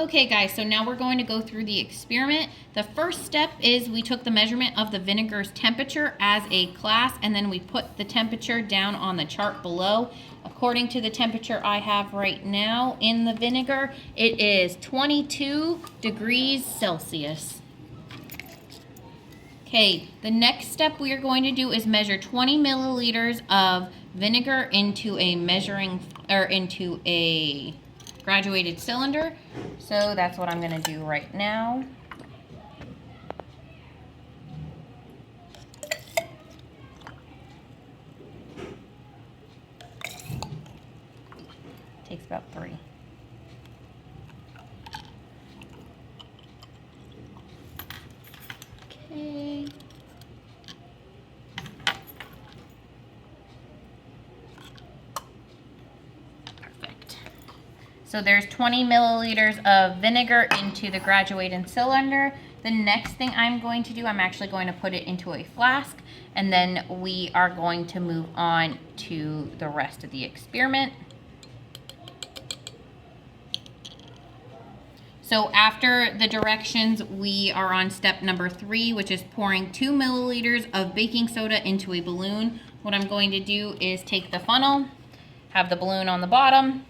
Okay guys, so now we're going to go through the experiment. The first step is we took the measurement of the vinegar's temperature as a class, and then we put the temperature down on the chart below. According to the temperature I have right now in the vinegar, it is 22 degrees Celsius. Okay, the next step we are going to do is measure 20 milliliters of vinegar into a graduated cylinder. So that's what I'm going to do right now. Takes about 3. Okay. Perfect. So there's 20 milliliters of vinegar into the graduated cylinder. The next thing I'm going to do, I'm actually going to put it into a flask, and then we are going to move on to the rest of the experiment. So after the directions, we are on step number 3, which is pouring 2 milliliters of baking soda into a balloon. What I'm going to do is take the funnel, have the balloon on the bottom,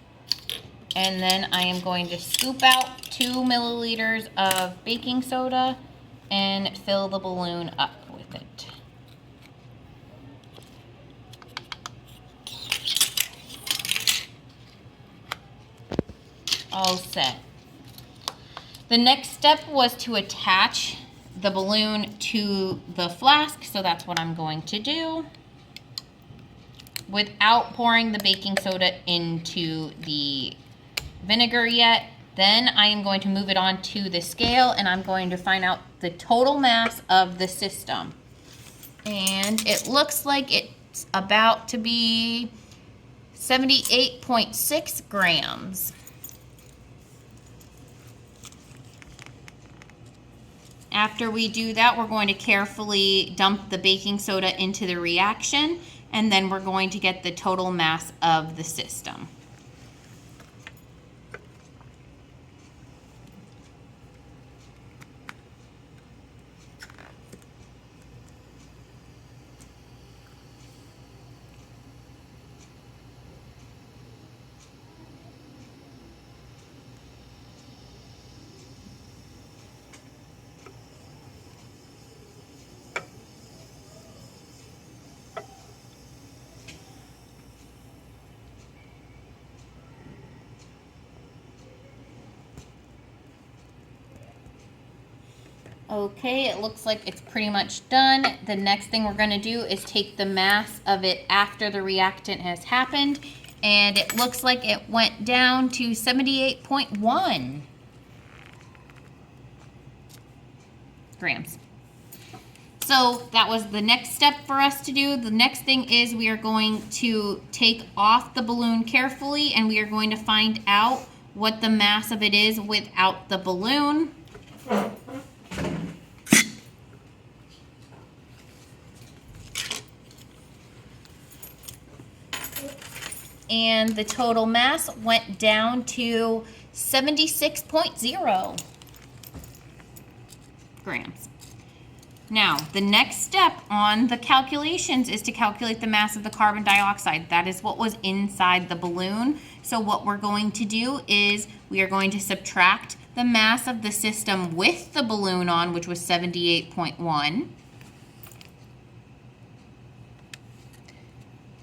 and then I am going to scoop out 2 milliliters of baking soda and fill the balloon up with it. All set. The next step was to attach the balloon to the flask, so that's what I'm going to do without pouring the baking soda into the vinegar yet. Then I am going to move it on to the scale, and I'm going to find out the total mass of the system. And it looks like it's about to be 78.6 grams. After we do that, we're going to carefully dump the baking soda into the reaction, and then we're going to get the total mass of the system. Okay, it looks like it's pretty much done. The next thing we're going to do is take the mass of it after the reactant has happened, and it looks like it went down to 78.1 grams. So that was the next step for us to do. The next thing is we are going to take off the balloon carefully, and we are going to find out what the mass of it is without the balloon. And the total mass went down to 76.0 grams. Now, the next step on the calculations is to calculate the mass of the carbon dioxide. That is what was inside the balloon. So what we're going to do is we are going to subtract the mass of the system with the balloon on, which was 78.1,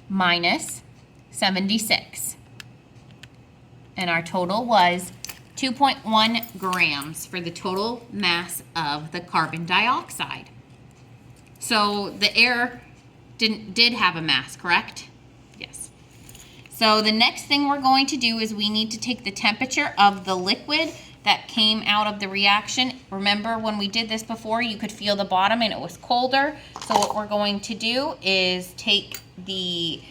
minus 76. And our total was 2.1 grams for the total mass of the carbon dioxide. So the air did have a mass, correct? Yes. So the next thing we're going to do is we need to take the temperature of the liquid that came out of the reaction. Remember when we did this before, you could feel the bottom and it was colder. So what we're going to do is take the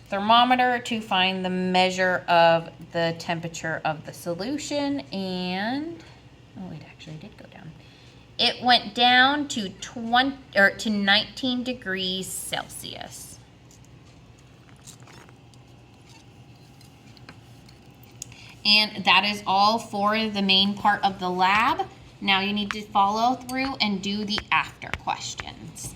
thermometer to find the measure of the temperature of the solution, and oh, it actually did go down. It went down to 19 degrees Celsius. And that is all for the main part of the lab. Now you need to follow through and do the after questions.